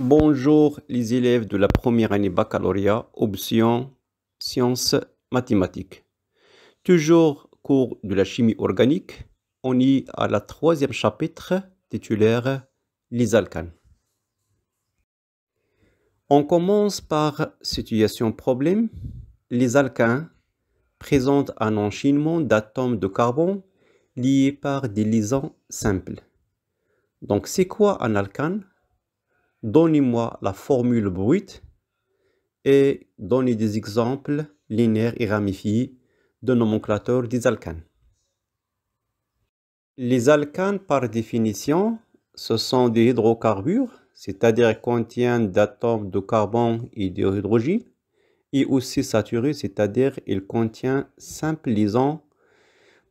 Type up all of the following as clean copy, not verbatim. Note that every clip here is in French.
Bonjour les élèves de la première année baccalauréat, option sciences mathématiques. Toujours cours de la chimie organique, on y à la troisième chapitre titulaire les alcanes. On commence par situation problème. Les alcanes présentent un enchaînement d'atomes de carbone liés par des liaisons simples. Donc c'est quoi un alcane? Donnez-moi la formule brute et donnez des exemples linéaires et ramifiés de nomenclature des alcanes. Les alcanes, par définition, ce sont des hydrocarbures, c'est-à-dire contiennent d'atomes de carbone et d'hydrogène, et aussi saturés, c'est-à-dire ils contiennent simple liaison.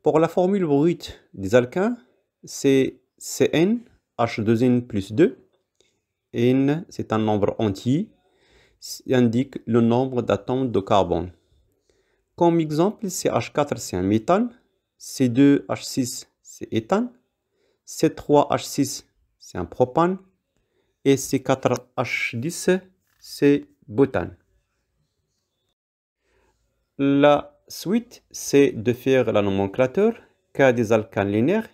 Pour la formule brute des alcanes, c'est Cn, H2N plus 2. N, c'est un nombre entier, indique le nombre d'atomes de carbone. Comme exemple, CH4, c'est un méthane, C2H6, c'est éthane, C3H6, c'est un propane, et C4H10, c'est butane. La suite, c'est de faire la nomenclature cas des alcanes linéaires.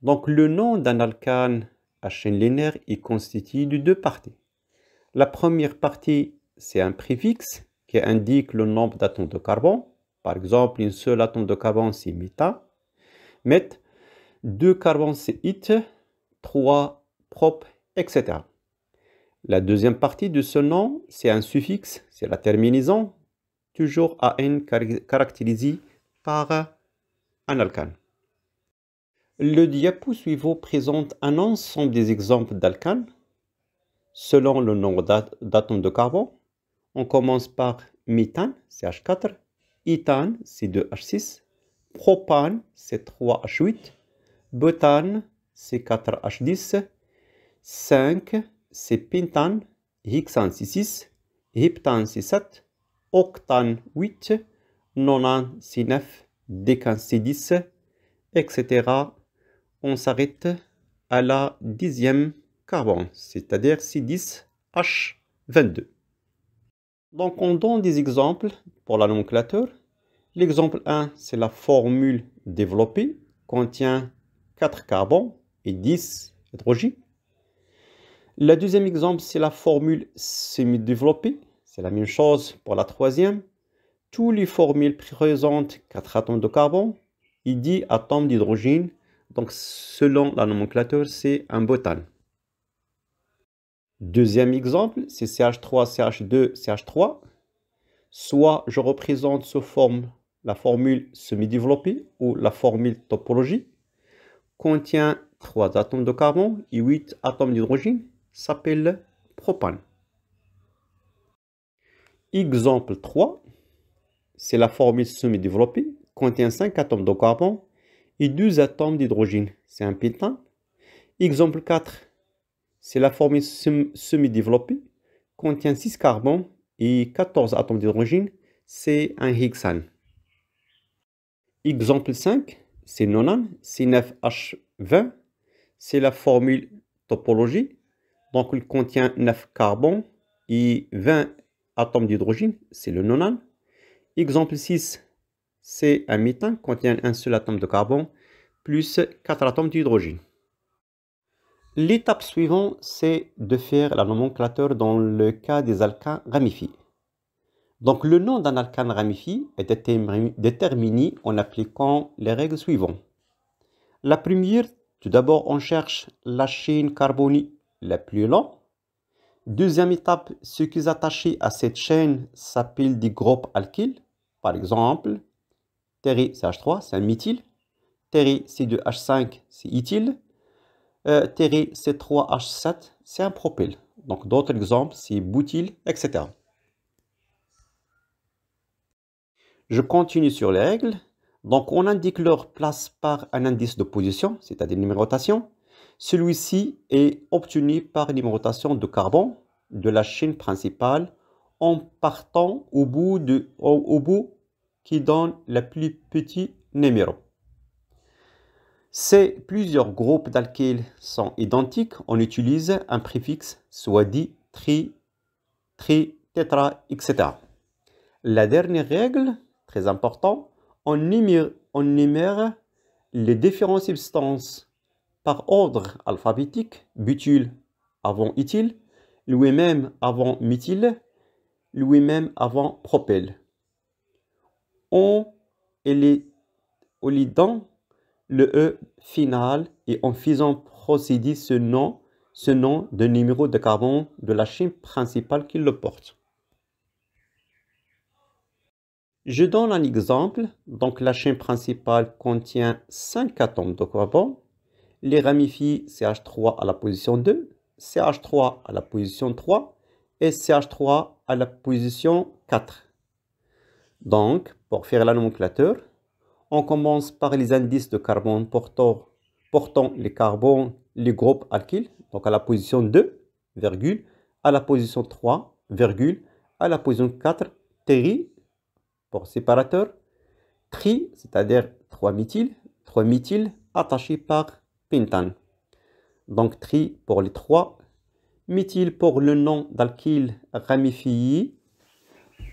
Donc, le nom d'un alcane à chaîne linéaire est constitué de deux parties. La première partie, c'est un préfixe qui indique le nombre d'atomes de carbone. Par exemple, une seule atome de carbone, c'est méta. Meth, 2 carbone, c'est it, 3 prop, etc. La deuxième partie de ce nom, c'est un suffixe, c'est la terminaison, toujours AN caractérisé par un alcane. Le diapo suivant présente un ensemble des exemples d'alcanes selon le nombre d'atomes de carbone. On commence par méthane, CH4, éthane, C2H6, propane, C3H8, butane, C4H10, 5, c'est pentane, hexane, C6, heptane, C7, octane, 8, nonane, C9, décane, C10, etc. On s'arrête à la 10e carbone, c'est-à-dire C10H22. Donc, on donne des exemples pour la nomenclature. L'exemple 1, c'est la formule développée, contient 4 carbones et 10 hydrogènes. Le deuxième exemple, c'est la formule semi-développée. C'est la même chose pour la troisième. Toutes les formules présentent 4 atomes de carbone et 10 atomes d'hydrogène. Donc, selon la nomenclature, c'est un butane. Deuxième exemple, c'est CH3, CH2, CH3. Soit je représente sous forme la formule semi-développée ou la formule topologie. Contient 3 atomes de carbone et 8 atomes d'hydrogène. S'appelle propane. Exemple 3, c'est la formule semi-développée. Contient 5 atomes de carbone et 2 atomes d'hydrogène. C'est un pentane. Exemple 4, c'est la formule semi-développée. Contient 6 carbones et 14 atomes d'hydrogène. C'est un hexane. Exemple 5, c'est nonane, C9H20. C'est la formule topologie. Donc, il contient 9 carbones et 20 atomes d'hydrogène. C'est le nonane. Exemple 6, c'est un méthane, contient un seul atome de carbone plus 4 atomes d'hydrogène. L'étape suivante, c'est de faire la nomenclature dans le cas des alcanes ramifiés. Donc, le nom d'un alcane ramifié est déterminé en appliquant les règles suivantes. La première, tout d'abord, on cherche la chaîne carbonique la plus longue. Deuxième étape, ce qui est attaché à cette chaîne s'appelle des groupes alkyles. Par exemple, TRI-CH3, c'est un méthyle. TRI-C2H5, c'est éthyle. TRI-C3H7, c'est un propyle. Donc, d'autres exemples, c'est butyl, etc. Je continue sur les règles. Donc, on indique leur place par un indice de position, c'est-à-dire numérotation. Celui-ci est obtenu par numérotation de carbone de la chaîne principale en partant au bout qui donne le plus petit numéro. Si plusieurs groupes d'alkyles sont identiques, on utilise un préfixe soit dit tétra, etc. La dernière règle, très importante, on numère les différentes substances par ordre alphabétique, butyle avant éthyle, lui-même avant méthyle, lui-même avant propyle. On élidant le E final et en faisant procéder ce nom de numéro de carbone de la chaîne principale qui le porte. Je donne un exemple. Donc la chaîne principale contient 5 atomes de carbone. Les ramifie CH3 à la position 2, CH3 à la position 3 et CH3 à la position 4. Donc, pour faire la nomenclature, on commence par les indices de carbone portant les carbones, les groupes alkyles, donc à la position 2, virgule, à la position 3, virgule, à la position 4, terri, pour séparateur, tri, c'est-à-dire 3 méthyl attachés par pentane. Donc tri pour les 3, méthyle pour le nom d'alkyle ramifié,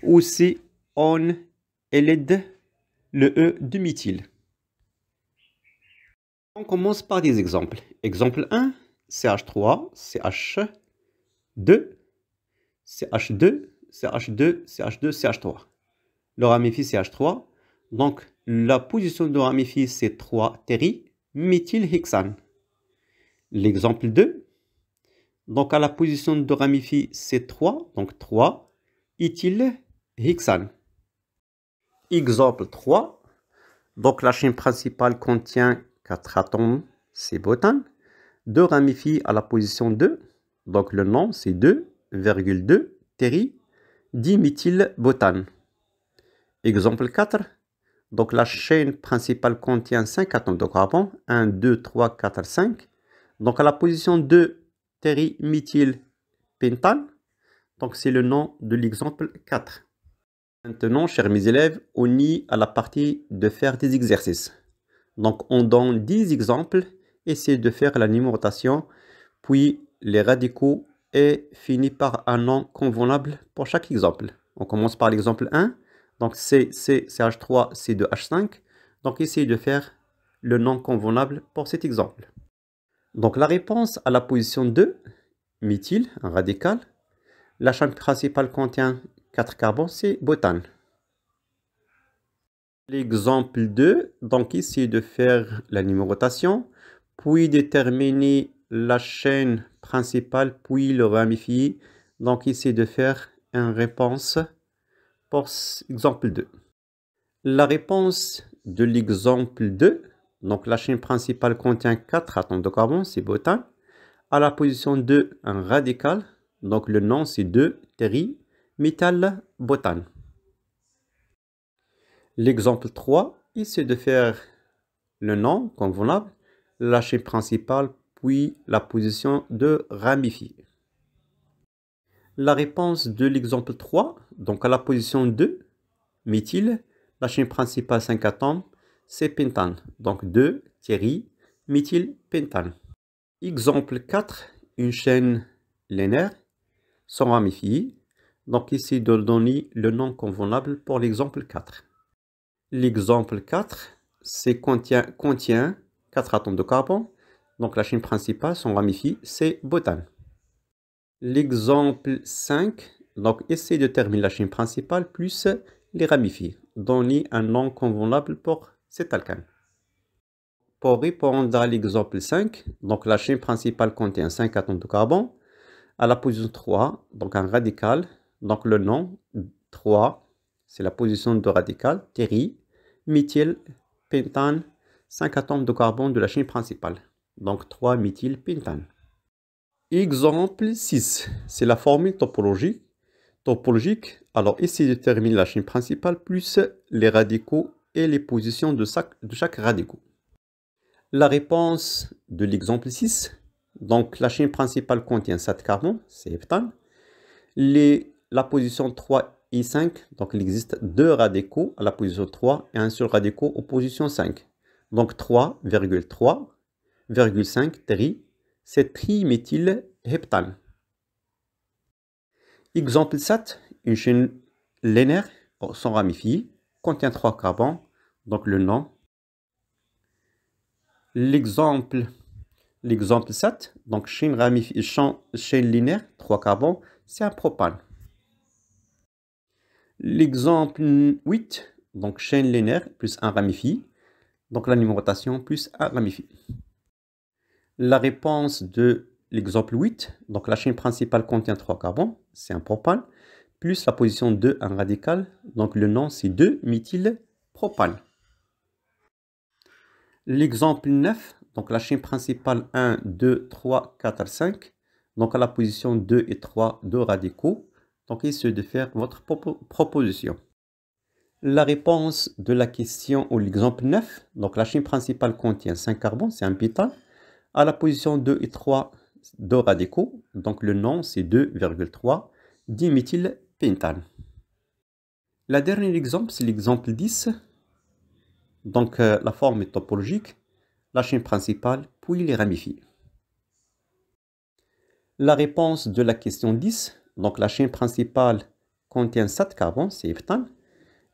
aussi on élède le E de méthyle. On commence par des exemples. Exemple 1, CH3, CH2, CH2, CH2, CH2, CH3. Le ramifie CH3. Donc la position de ramifie c'est 3 terri, méthylhexane. L'exemple 2. Donc à la position de ramifie c'est 3, donc 3 éthylhexane. Exemple 3. Donc la chaîne principale contient 4 atomes, c'est butane. 2 ramifient à la position 2. Donc le nom c'est 2,2 terri diméthylbutane. Exemple 4. Donc la chaîne principale contient 5 atomes de carbone. 1, 2, 3, 4, 5. Donc à la position 2, terrimethylpentane. Donc c'est le nom de l'exemple 4. Maintenant, chers mes élèves, on y à la partie de faire des exercices. Donc on donne 10 exemples. Essayez de faire la numérotation, puis les radicaux et finit par un nom convenable pour chaque exemple. On commence par l'exemple 1. Donc CH3, C2H5. Donc essayez de faire le nom convenable pour cet exemple. Donc la réponse à la position 2, méthyle, un radical. La chaîne principale contient 4 carbones, c'est butane. L'exemple 2, donc essayez de faire la numérotation, puis déterminer la chaîne principale, puis le ramifier. Donc essayez de faire une réponse pour l'exemple 2. La réponse de l'exemple 2, donc la chaîne principale contient 4 atomes de carbone, c'est butane. À la position 2, un radical, donc le nom c'est 2 terrimethylbutane. L'exemple 3, essayez de faire le nom convenable, la chaîne principale, puis la position de ramifier. La réponse de l'exemple 3, donc à la position 2, méthyle, la chaîne principale 5 atomes, c'est pentane. Donc 2 terrimethylpentane. Exemple 4, une chaîne linéaire sans ramifier. Donc ici, de donner le nom convenable pour l'exemple 4. L'exemple 4, contient 4 atomes de carbone. Donc la chaîne principale sans ramifier, c'est butane. L'exemple 5, donc essayez de terminer la chaîne principale plus les ramifier. Donnez un nom convenable pour cet alcane. Pour répondre à l'exemple 5, donc la chaîne principale contient 5 atomes de carbone. À la position 3, donc un radical, donc le nom 3, c'est la position de radical, terrimethylpentane, 5 atomes de carbone de la chaîne principale. Donc 3-méthylpentane. Exemple 6, c'est la formule topologique. Alors essayez de terminer la chaîne principale plus les radicaux et les positions de chaque radicaux. La réponse de l'exemple 6, donc la chaîne principale contient 7 carbones, c'est heptane. La position 3 et 5, donc il existe 2 radicaux à la position 3 et un seul radical aux positions 5. Donc 3,3,5 tri, c'est triméthylheptane. Exemple 7, une chaîne linéaire sans ramifiée contient 3 carbones, donc le nom. L'exemple 7, donc chaîne linéaire, 3 carbones, c'est un propane. L'exemple 8, donc chaîne linéaire plus un ramifié, donc la numérotation plus un ramifié. La réponse de l'exemple 8, donc la chaîne principale contient 3 carbones, c'est un propane, plus la position 2, un radical, donc le nom c'est 2-méthylpropane. L'exemple 9, donc la chaîne principale 1, 2, 3, 4, 5, donc à la position 2 et 3, 2 radicaux, donc essayez de faire votre proposition. La réponse de la question ou l'exemple 9, donc la chaîne principale contient 5 carbones, c'est un pétale. À la position 2 et 3, 2 radicaux, donc le nom c'est 2,3 diméthylpentane. La dernière exemple, c'est l'exemple 10. Donc la forme est topologique, la chaîne principale, puis les ramifiés. La réponse de la question 10, donc la chaîne principale contient 7 carbones, c'est heptane.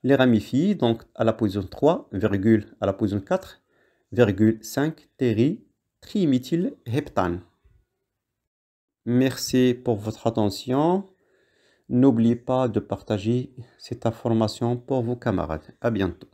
Les ramifiés, donc à la position 3, à la position 4, 5 triméthylheptane. Merci pour votre attention. N'oubliez pas de partager cette information pour vos camarades. À bientôt.